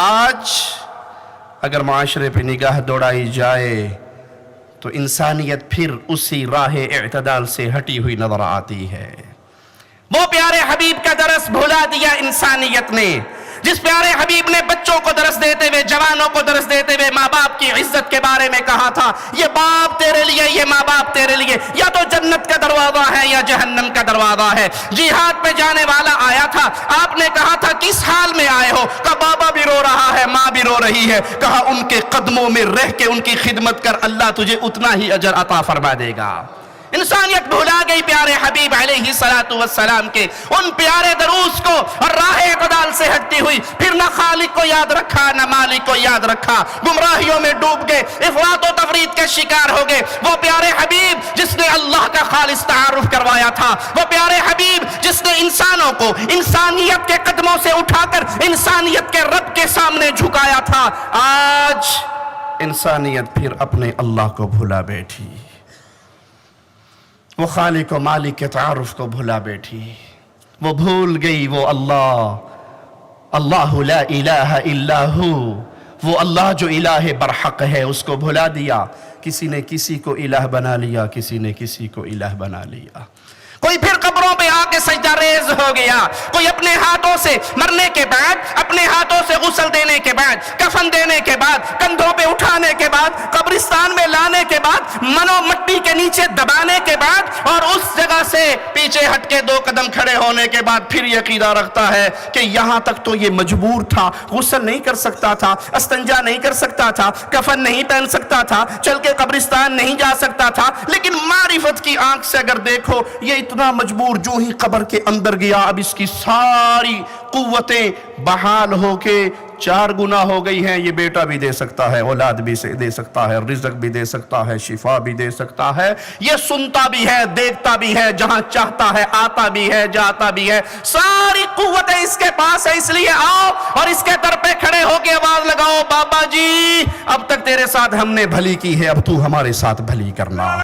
آج اگر معاشرے پہ نگاہ دوڑائی جائے تو انسانیت پھر اسی راہ اعتدال سے ہٹی ہوئی نظر آتی ہے۔ وہ پیارے حبیب کا درس بھلا دیا انسانیت نے، جس پیارے حبیب نے بچوں کو درس دیتے ہوئے، جوانوں کو درس دیتے ہوئے ماں باپ کی عزت کے بارے میں کہا تھا، یہ باپ تیرے لیے، یہ ماں باپ تیرے لیے یا تو جنت کا دروازہ ہے یا جہنم کا دروازہ ہے۔ جہاد پہ جانے والا آیا تھا، آپ نے کہا تھا کس حال میں آئے ہو؟ کہا بابا بھی رو رہا ہے، ماں بھی رو رہی ہے۔ کہا ان کے قدموں میں رہ کے ان کی خدمت کر، اللہ تجھے اتنا ہی اجر عطا فرما دے گا۔ انسانیت بھلا گئی پیارے حبیب علیہ السلام کے ان پیارے دروس کو، اور راہ اعتدال سے ہٹتی ہوئی پھر نہ خالق کو یاد رکھا نہ مالک کو یاد رکھا، گمراہیوں میں ڈوب گئے، افراط و تفریط کے شکار ہو گئے۔ وہ پیارے حبیب جس نے اللہ کا خالص تعارف کروایا تھا، وہ پیارے حبیب جس نے انسانوں کو انسانیت کے قدموں سے اٹھا کر انسانیت کے رب کے سامنے جھکایا تھا، آج انسانیت پھر اپنے اللہ کو بھلا بیٹھی، وہ خالق و مالک کے تعارف کو بھلا بیٹھی، وہ بھول گئی وہ اللہ لا الہ الا ہو، وہ اللہ جو الہ برحق ہے، اس کو بھلا دیا۔ کسی نے کسی کو الہ بنا لیا، کسی نے کسی کو الہ بنا لیا۔ کوئی پھر قبروں پہ آ کے سجدہ ریز ہو گیا، کوئی اپنے ہاتھوں سے مرنے کے بعد، اپنے ہاتھوں سے غسل دینے کے بعد، کفن دینے کے بعد، کندھوں پہ اٹھانے کے بعد، قبرستان میں لانے کے بعد، منو مٹی کے نیچے دبانے کے بعد، اور اس جگہ سے پیچھے ہٹ کے 2 قدم کھڑے ہونے کے بعد پھر یہ عقیدہ رکھتا ہے کہ یہاں تک تو یہ مجبور تھا، غسل نہیں کر سکتا تھا، استنجا نہیں کر سکتا تھا، کفن نہیں پہن سکتا تھا، چل کے قبرستان نہیں جا سکتا تھا، لیکن معرفت کی آنکھ سے اگر دیکھو یہ اتنا مجبور، جو ہی قبر کے اندر گیا اب اس کی ساری قوتیں بحال ہو کے 4 گنا ہو گئی ہیں۔ یہ بیٹا بھی دے سکتا ہے، اولاد بھی دے سکتا ہے، رزق بھی دے سکتا ہے، شفا بھی دے سکتا ہے، یہ سنتا بھی ہے، دیکھتا بھی ہے، جہاں چاہتا ہے آتا بھی ہے، جاتا بھی ہے، ساری قوتیں اس کے پاس ہے۔ اس لیے آؤ اور اس کے در پہ کھڑے ہو کے آواز لگاؤ، بابا جی اب تک تیرے ساتھ ہم نے بھلی کی ہے، اب تو ہمارے ساتھ بھلی کرنا۔